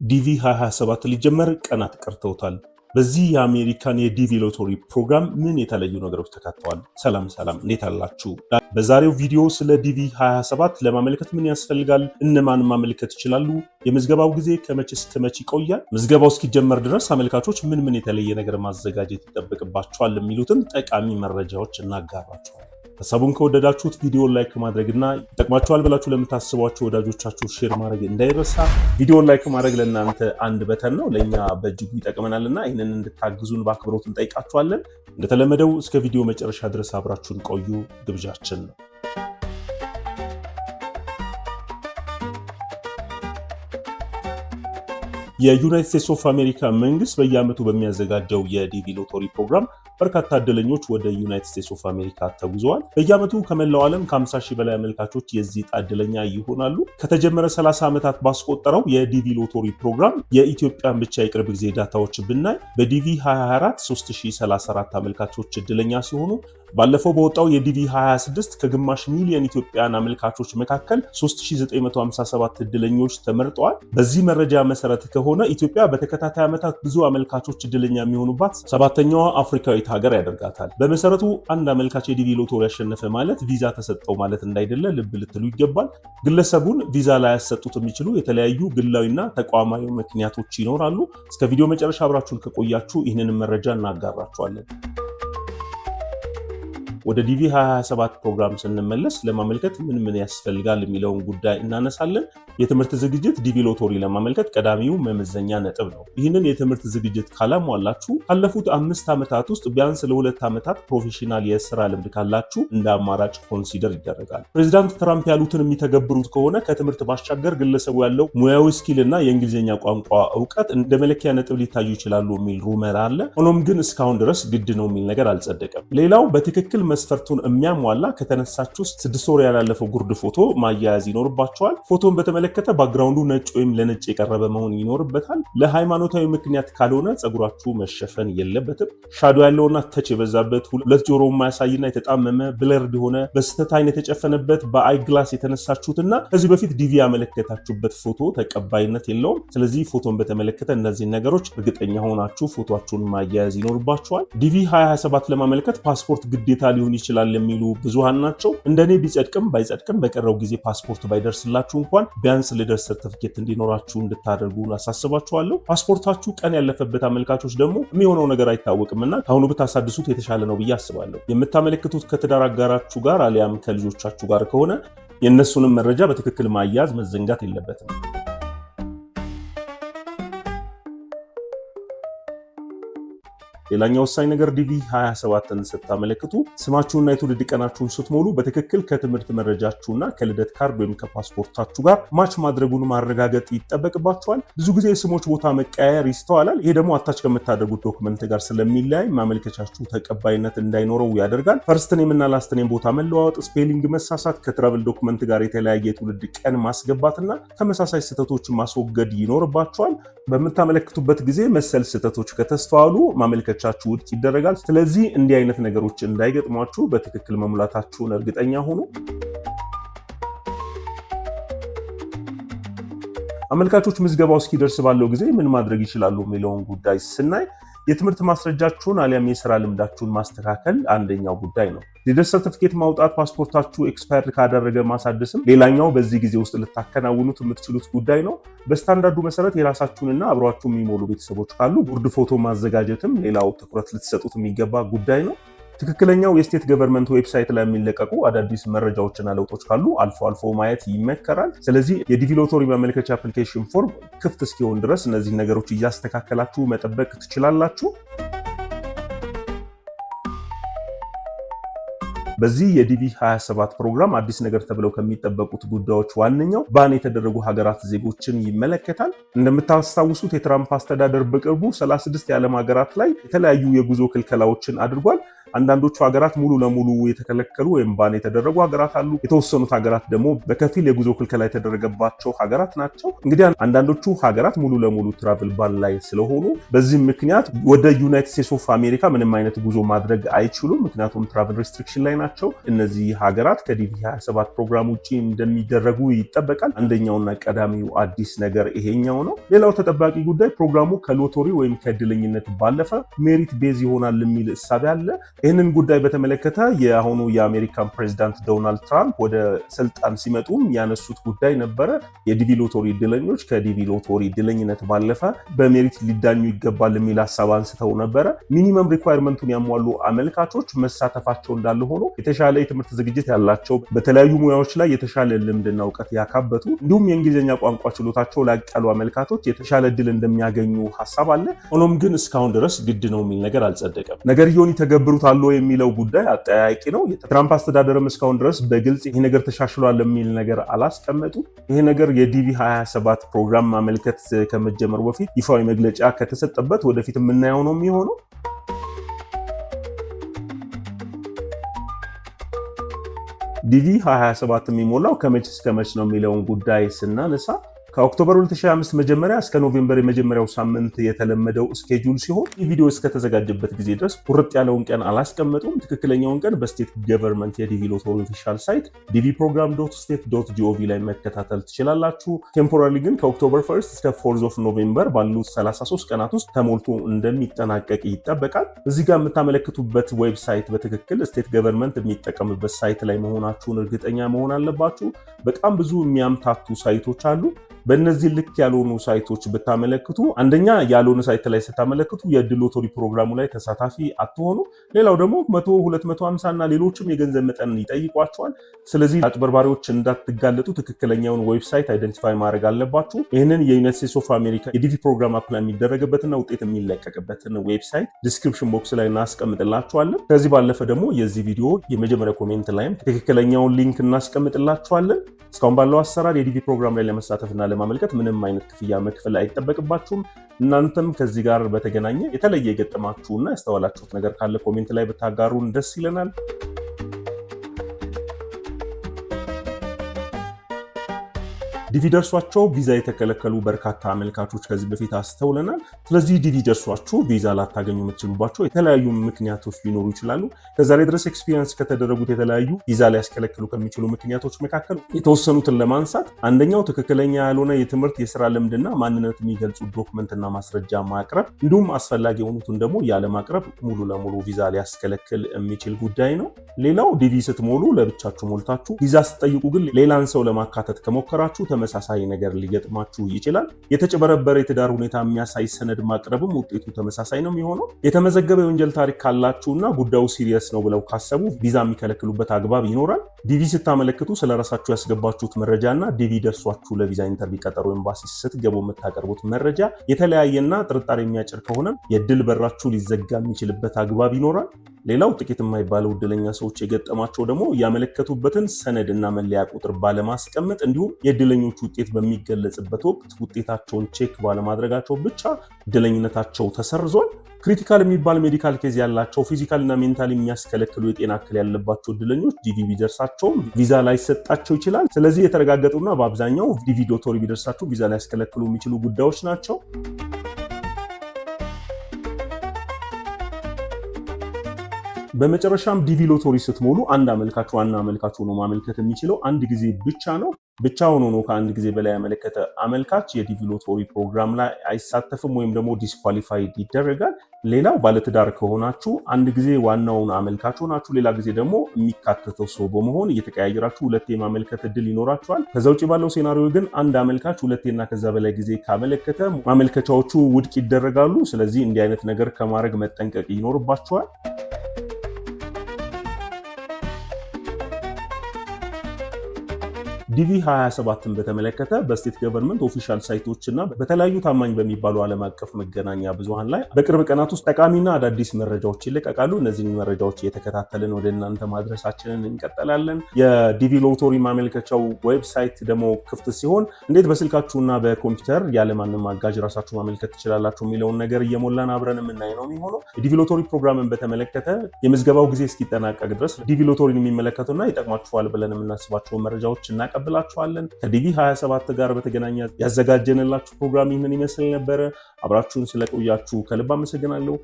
ዲቪ 2027 ሊጀመር ቀናት ቀርተውታል። በዚህ የአሜሪካን የዲቪ ሎተሪ ፕሮግራም ምን የተለዩ ነገሮች ተካተዋል? ሰላም እንዴት አላችሁ? በዛሬው ቪዲዮ ስለ ዲቪ 2027 ለማመልከት ምን ያስፈልጋል? እነማን ማመልከት ይችላሉ? የምዝገባው ጊዜ ከመቼ እስከ መቼ ይቆያል? ምዝገባው እስኪጀመር ድረስ አመልካቾች ምን የተለየ ነገር ማዘጋጀት ይጠበቅባቸዋል? የሚሉትን ጠቃሚ መረጃዎች እናጋራችኋል። ሐሳቡን ከወደዳችሁት ቪዲዮን ላይክ ማድረግና ይጠቅማችኋል ብላችሁ ለምታስቧቸው ወዳጆቻችሁ ሼር ማድረግ እንዳይረሳ። ቪዲዮን ላይክ ማድረግ ለእናንተ አንድ በተን ነው፣ ለኛ በእጅጉ ይጠቅመናልና ይህንን እንድታግዙን በአክብሮት እንጠይቃችኋለን። እንደተለመደው እስከ ቪዲዮ መጨረሻ ድረስ አብራችሁን ቆዩ ግብዣችን ነው። የዩናይትድ ስቴትስ ኦፍ አሜሪካ መንግስት በየዓመቱ በሚያዘጋጀው የዲቪ ሎተሪ ፕሮግራም በርካታ እድለኞች ወደ ዩናይትድ ስቴትስ ኦፍ አሜሪካ ተጉዘዋል። በየዓመቱ ከመላው ዓለም ከ50 ሺህ በላይ አመልካቾች የዚህ ዕጣ እድለኛ ይሆናሉ። ከተጀመረ 30 ዓመታት ባስቆጠረው የዲቪ ሎተሪ ፕሮግራም የኢትዮጵያን ብቻ የቅርብ ጊዜ ዳታዎች ብናይ በዲቪ 2024 3034 አመልካቾች እድለኛ ሲሆኑ ባለፈው በወጣው የዲቪ 26 ከግማሽ ሚሊዮን ኢትዮጵያን አመልካቾች መካከል 3957 እድለኞች ተመርጠዋል። በዚህ መረጃ መሰረት ከሆነ ኢትዮጵያ በተከታታይ ዓመታት ብዙ አመልካቾች እድለኛ የሚሆኑባት ሰባተኛዋ አፍሪካዊት ሀገር ያደርጋታል። በመሰረቱ አንድ አመልካች የዲቪ ሎተሪ ያሸነፈ ማለት ቪዛ ተሰጠው ማለት እንዳይደለ ልብ ልትሉ ይገባል። ግለሰቡን ቪዛ ላይ ያሰጡት የሚችሉ የተለያዩ ግላዊና ተቋማዊ ምክንያቶች ይኖራሉ። እስከ ቪዲዮ መጨረሻ አብራችሁን ከቆያችሁ ይህንን መረጃ እናጋራችኋለን። ወደ ዲቪ 2027 ፕሮግራም ስንመለስ ለማመልከት ምን ያስፈልጋል የሚለውን ጉዳይ እናነሳለን። የትምህርት ዝግጅት ዲቪ ሎተሪ ለማመልከት ቀዳሚው መመዘኛ ነጥብ ነው። ይህንን የትምህርት ዝግጅት ካላሟላችሁ ካለፉት 5 ዓመታት ውስጥ ቢያንስ ለ2 ዓመታት ፕሮፌሽናል የስራ ልምድ ካላችሁ እንደ አማራጭ ኮንሲደር ይደረጋል። ፕሬዚዳንት ትራምፕ ያሉትን የሚተገብሩት ከሆነ ከትምህርት ባሻገር ግለሰቡ ያለው ሙያዊ ስኪል እና የእንግሊዝኛ ቋንቋ እውቀት እንደ መለኪያ ነጥብ ሊታዩ ይችላሉ የሚል ሩመር አለ። ሆኖም ግን እስካሁን ድረስ ግድ ነው የሚል ነገር አልጸደቀም። ሌላው በትክክል መስፈርቱን የሚያሟላ ከተነሳችሁ 6 ወር ያላለፈው ጉርድ ፎቶ ማያያዝ ይኖርባቸዋል። ፎቶን በተመለከተ ባክግራውንዱ ነጭ ወይም ለነጭ የቀረበ መሆን ይኖርበታል። ለሃይማኖታዊ ምክንያት ካልሆነ ጸጉራችሁ መሸፈን የለበትም። ሻዶ ያለውና ተች የበዛበት፣ ሁለት ጆሮ የማያሳይና የተጣመመ ብለርድ የሆነ በስህተት አይን የተጨፈነበት በአይ ግላስ የተነሳችሁትና ከዚህ በፊት ዲቪ ያመለከታችሁበት ፎቶ ተቀባይነት የለውም። ስለዚህ ፎቶን በተመለከተ እነዚህ ነገሮች እርግጠኛ ሆናችሁ ፎቶአችሁን ማያያዝ ይኖርባችኋል። ዲቪ 2027 ለማመልከት ፓስፖርት ግዴታ ሊሆን ይችላል የሚሉ ብዙሃን ናቸው። እንደኔ ቢጸድቅም ባይጸድቅም በቀረው ጊዜ ፓስፖርት ባይደርስላችሁ እንኳን ቢያንስ ልደት ሰርቲፊኬት እንዲኖራችሁ እንድታደርጉ አሳስባችኋለሁ። ፓስፖርታችሁ ቀን ያለፈበት አመልካቾች ደግሞ የሚሆነው ነገር አይታወቅምና ከአሁኑ ብታሳድሱት የተሻለ ነው ብዬ አስባለሁ። የምታመለክቱት ከትዳር አጋራችሁ ጋር አሊያም ከልጆቻችሁ ጋር ከሆነ የእነሱንም መረጃ በትክክል ማያዝ መዘንጋት የለበትም። ሌላኛው ወሳኝ ነገር ዲቪ 27ን ስታመለክቱ ስማችሁና የትውልድ ቀናችሁን ስትሞሉ በትክክል ከትምህርት መረጃችሁና ከልደት ካርድ ወይም ከፓስፖርታችሁ ጋር ማች ማድረጉን ማረጋገጥ ይጠበቅባችኋል። ብዙ ጊዜ የስሞች ቦታ መቀያየር ይስተዋላል። ይሄ ደግሞ አታች ከምታደርጉት ዶክመንት ጋር ስለሚለያይ ማመልከቻችሁ ተቀባይነት እንዳይኖረው ያደርጋል። ፈርስት ኔም እና ላስት ኔም ቦታ መለዋወጥ፣ ስፔሊንግ መሳሳት፣ ከትራቭል ዶክመንት ጋር የተለያየ የትውልድ ቀን ማስገባትና ተመሳሳይ ስህተቶች ማስወገድ ይኖርባችኋል። በምታመለክቱበት ጊዜ መሰል ስህተቶች ከተስተዋሉ ማመልከቻችሁ ውድቅ ይደረጋል። ስለዚህ እንዲህ አይነት ነገሮች እንዳይገጥሟችሁ በትክክል መሙላታችሁን እርግጠኛ ሁኑ። አመልካቾች ምዝገባው እስኪደርስ ባለው ጊዜ ምን ማድረግ ይችላሉ የሚለውን ጉዳይ ስናይ የትምህርት ማስረጃችሁን አሊያም የስራ ልምዳችሁን ማስተካከል አንደኛው ጉዳይ ነው። ልደት ሰርቲፊኬት ማውጣት፣ ፓስፖርታችሁ ኤክስፓየርድ ካደረገ ማሳደስም ሌላኛው በዚህ ጊዜ ውስጥ ልታከናውኑት የምትችሉት ጉዳይ ነው። በስታንዳርዱ መሰረት የራሳችሁንና አብሯችሁ የሚሞሉ ቤተሰቦች ካሉ ጉርድ ፎቶ ማዘጋጀትም ሌላው ትኩረት ልትሰጡት የሚገባ ጉዳይ ነው። ትክክለኛው የስቴት ገቨርንመንት ዌብሳይት ላይ የሚለቀቁ አዳዲስ መረጃዎችና ለውጦች ካሉ አልፎ ማየት ይመከራል። ስለዚህ የዲቪ ሎተሪ ማመልከቻ አፕሊኬሽን ፎርም ክፍት እስኪሆን ድረስ እነዚህ ነገሮች እያስተካከላችሁ መጠበቅ ትችላላችሁ። በዚህ የዲቪ 27 ፕሮግራም አዲስ ነገር ተብለው ከሚጠበቁት ጉዳዮች ዋነኛው ባን የተደረጉ ሀገራት ዜጎችን ይመለከታል። እንደምታስታውሱት የትራምፕ አስተዳደር በቅርቡ 36 የዓለም ሀገራት ላይ የተለያዩ የጉዞ ክልከላዎችን አድርጓል። አንዳንዶቹ ሀገራት ሙሉ ለሙሉ የተከለከሉ ወይም ባን የተደረጉ ሀገራት አሉ። የተወሰኑት ሀገራት ደግሞ በከፊል የጉዞ ክልከላ የተደረገባቸው ሀገራት ናቸው። እንግዲህ አንዳንዶቹ ሀገራት ሙሉ ለሙሉ ትራቭል ባን ላይ ስለሆኑ በዚህ ምክንያት ወደ ዩናይትድ ስቴትስ ኦፍ አሜሪካ ምንም አይነት ጉዞ ማድረግ አይችሉም፣ ምክንያቱም ትራቭል ሪስትሪክሽን ላይ ናቸው። እነዚህ ሀገራት ከዲቪ 27 ፕሮግራም ውጪ እንደሚደረጉ ይጠበቃል። አንደኛውና ቀዳሚው አዲስ ነገር ይሄኛው ነው። ሌላው ተጠባቂ ጉዳይ ፕሮግራሙ ከሎተሪ ወይም ከእድለኝነት ባለፈ ሜሪት ቤዝ ይሆናል የሚል እሳቤ አለ። ይህንን ጉዳይ በተመለከተ የአሁኑ የአሜሪካን ፕሬዚዳንት ዶናልድ ትራምፕ ወደ ስልጣን ሲመጡም ያነሱት ጉዳይ ነበረ። የዲቪ ሎተሪ እድለኞች ከዲቪ ሎተሪ እድለኝነት ባለፈ በሜሪት ሊዳኙ ይገባል የሚል ሀሳብ አንስተው ነበረ። ሚኒመም ሪኳየርመንቱን ያሟሉ አመልካቾች መሳተፋቸው እንዳለ ሆኖ የተሻለ የትምህርት ዝግጅት ያላቸው፣ በተለያዩ ሙያዎች ላይ የተሻለ ልምድና እውቀት ያካበቱ እንዲሁም የእንግሊዝኛ ቋንቋ ችሎታቸው ላቅ ያሉ አመልካቾች የተሻለ እድል እንደሚያገኙ ሀሳብ አለ። ሆኖም ግን እስካሁን ድረስ ግድ ነው የሚል ነገር አልጸደቀም። ነገርየውን ይተገብሩታል የሚለው ጉዳይ አጠያያቂ ነው። የትራምፕ አስተዳደርም እስካሁን ድረስ በግልጽ ይሄ ነገር ተሻሽሏል የሚል ነገር አላስቀመጡ። ይሄ ነገር የዲቪ 27 ፕሮግራም ማመልከት ከመጀመሩ በፊት ይፋዊ መግለጫ ከተሰጠበት ወደፊት የምናየው ነው የሚሆነው። ዲቪ 27 የሚሞላው ከመቼ እስከ መቼ ነው የሚለውን ጉዳይ ስናነሳ ከኦክቶበር 2025 መጀመሪያ እስከ ኖቬምበር የመጀመሪያው ሳምንት የተለመደው ስኬጁል ሲሆን ይህ ቪዲዮ እስከተዘጋጀበት ጊዜ ድረስ ቁርጥ ያለውን ቀን አላስቀመጡም። ትክክለኛውን ቀን በስቴት ገቨርንመንት የዲቪ ሎተሪ ኦፊሻል ሳይት dvprogram.state.gov ላይ መከታተል ትችላላችሁ። ቴምፖራሪ ግን ከኦክቶበር 1 እስከ 4 ኦፍ ኖቬምበር ባሉት 33 ቀናት ውስጥ ተሞልቶ እንደሚጠናቀቅ ይጠበቃል። እዚህ ጋር የምታመለክቱበት ዌብሳይት በትክክል ስቴት ገቨርንመንት የሚጠቀምበት ሳይት ላይ መሆናችሁን እርግጠኛ መሆን አለባችሁ። በጣም ብዙ የሚያምታቱ ሳይቶች አሉ። በእነዚህ ልክ ያልሆኑ ሳይቶች ብታመለክቱ አንደኛ ያልሆነ ሳይት ላይ ስታመለክቱ የዕድል ሎተሪ ፕሮግራሙ ላይ ተሳታፊ አትሆኑ። ሌላው ደግሞ 100፣ 250 እና ሌሎችም የገንዘብ መጠን ይጠይቋቸዋል። ስለዚህ አጭበርባሪዎች እንዳትጋለጡ ትክክለኛውን ዌብሳይት አይደንቲፋይ ማድረግ አለባችሁ። ይህንን የዩናይትድ ስቴትስ ኦፍ አሜሪካ የዲቪ ፕሮግራም አፕላይ የሚደረግበትና ውጤት የሚለቀቅበትን ዌብሳይት ዲስክሪፕሽን ቦክስ ላይ እናስቀምጥላችኋለን። ከዚህ ባለፈ ደግሞ የዚህ ቪዲዮ የመጀመሪያ ኮሜንት ላይም ትክክለኛውን ሊንክ እናስቀምጥላችኋለን። እስካሁን ባለው አሰራር የዲቪ ፕሮግራም ላይ ለመሳተፍና ለማመልከት ምንም አይነት ክፍያ መክፈል አይጠበቅባችሁም። እናንተም ከዚህ ጋር በተገናኘ የተለየ የገጠማችሁና ያስተዋላችሁት ነገር ካለ ኮሜንት ላይ ብታጋሩን ደስ ይለናል። ዲቪ ደርሷቸው ቪዛ የተከለከሉ በርካታ አመልካቾች ከዚህ በፊት አስተውለናል። ስለዚህ ዲቪ ደርሷችሁ ቪዛ ላታገኙ የምትችሉባቸው የተለያዩ ምክንያቶች ሊኖሩ ይችላሉ። ከዛሬ ድረስ ኤክስፒሪየንስ ከተደረጉት የተለያዩ ቪዛ ሊያስከለክሉ ከሚችሉ ምክንያቶች መካከል የተወሰኑትን ለማንሳት፣ አንደኛው ትክክለኛ ያልሆነ የትምህርት የስራ ልምድና ማንነት የሚገልጹ ዶክመንትና ማስረጃ ማቅረብ፣ እንዲሁም አስፈላጊ የሆኑትን ደግሞ ያለማቅረብ ሙሉ ለሙሉ ቪዛ ሊያስከለክል የሚችል ጉዳይ ነው። ሌላው ዲቪ ስትሞሉ ለብቻችሁ ሞልታችሁ ቪዛ ስትጠይቁ ግን ሌላን ሰው ለማካተት ከሞከራችሁ ተመሳሳይ ነገር ሊገጥማችሁ ይችላል። የተጨበረበረ የትዳር ሁኔታ የሚያሳይ ሰነድ ማቅረብም ውጤቱ ተመሳሳይ ነው የሚሆነው። የተመዘገበ የወንጀል ታሪክ ካላችሁና ጉዳዩ ሲሪየስ ነው ብለው ካሰቡ ቪዛ የሚከለክሉበት አግባብ ይኖራል። ዲቪ ስታመለክቱ ስለራሳችሁ ያስገባችሁት መረጃና ዲቪ ደርሷችሁ ለቪዛ ኢንተርቪው ቀጠሮ ኤምባሲ ስትገቡ የምታቀርቡት መረጃ የተለያየና ጥርጣሬ የሚያጭር ከሆነ የዕድል በራችሁ ሊዘጋ የሚችልበት አግባብ ይኖራል። ሌላው ጥቂት የማይባለው ዕድለኛ ሰዎች የገጠማቸው ደግሞ ያመለከቱበትን ሰነድና መለያ ቁጥር ባለማስቀመጥ እንዲሁም የዕድለኞቹ ውጤት በሚገለጽበት ወቅት ውጤታቸውን ቼክ ባለማድረጋቸው ብቻ ዕድለኝነታቸው ተሰርዟል። ክሪቲካል የሚባል ሜዲካል ኬዝ ያላቸው ፊዚካልና ሜንታል የሚያስከለክሉ የጤና እክል ያለባቸው ዕድለኞች ዲቪ ቢደርሳቸውም ቪዛ ላይሰጣቸው ይችላል። ስለዚህ የተረጋገጡና በአብዛኛው ዲቪ ሎተሪ ቢደርሳቸው ቪዛ ሊያስከለክሉ የሚችሉ ጉዳዮች ናቸው። በመጨረሻም ዲቪ ሎተሪ ስትሞሉ አንድ አመልካች ዋና አመልካች ሆኖ ማመልከት የሚችለው አንድ ጊዜ ብቻ ነው። ብቻውን ሆኖ ከአንድ ጊዜ በላይ ያመለከተ አመልካች የዲቪ ሎተሪ ፕሮግራም ላይ አይሳተፍም ወይም ደግሞ ዲስኳሊፋይድ ይደረጋል። ሌላው ባለትዳር ከሆናችሁ አንድ ጊዜ ዋናውን አመልካች ሆናችሁ ሌላ ጊዜ ደግሞ የሚካተተው ሰው በመሆን እየተቀያየራችሁ ሁለቴ የማመልከት እድል ይኖራችኋል። ከዛ ውጭ ባለው ሴናሪዮ ግን አንድ አመልካች ሁለቴና ከዛ በላይ ጊዜ ካመለከተ ማመልከቻዎቹ ውድቅ ይደረጋሉ። ስለዚህ እንዲህ አይነት ነገር ከማድረግ መጠንቀቅ ይኖርባችኋል። ዲቪ 27ን በተመለከተ በስቴት ገቨርንመንት ኦፊሻል ሳይቶችና በተለያዩ ታማኝ በሚባሉ ዓለም አቀፍ መገናኛ ብዙሃን ላይ በቅርብ ቀናት ውስጥ ጠቃሚና አዳዲስ መረጃዎች ይለቀቃሉ። እነዚህን መረጃዎች እየተከታተልን ወደ እናንተ ማድረሳችንን እንቀጥላለን። የዲቪ ሎተሪ ማመልከቻው ዌብሳይት ደግሞ ክፍት ሲሆን እንዴት በስልካችሁና በኮምፒውተር ያለማንም አጋዥ ራሳችሁ ማመልከት ትችላላችሁ የሚለውን ነገር እየሞላን አብረን የምናይ ነው የሚሆነው። የዲቪ ሎተሪ ፕሮግራምን በተመለከተ የምዝገባው ጊዜ እስኪጠናቀቅ ድረስ ዲቪ ሎተሪን የሚመለከቱና ይጠቅማችኋል ብለን የምናስባቸውን መረጃዎች እናቀብላችኋለን። ከዲቪ 27 ጋር በተገናኘ ያዘጋጀንላችሁ ፕሮግራም ይህንን ይመስል ነበረ። አብራችሁን ስለቆያችሁ ከልብ አመሰግናለሁ።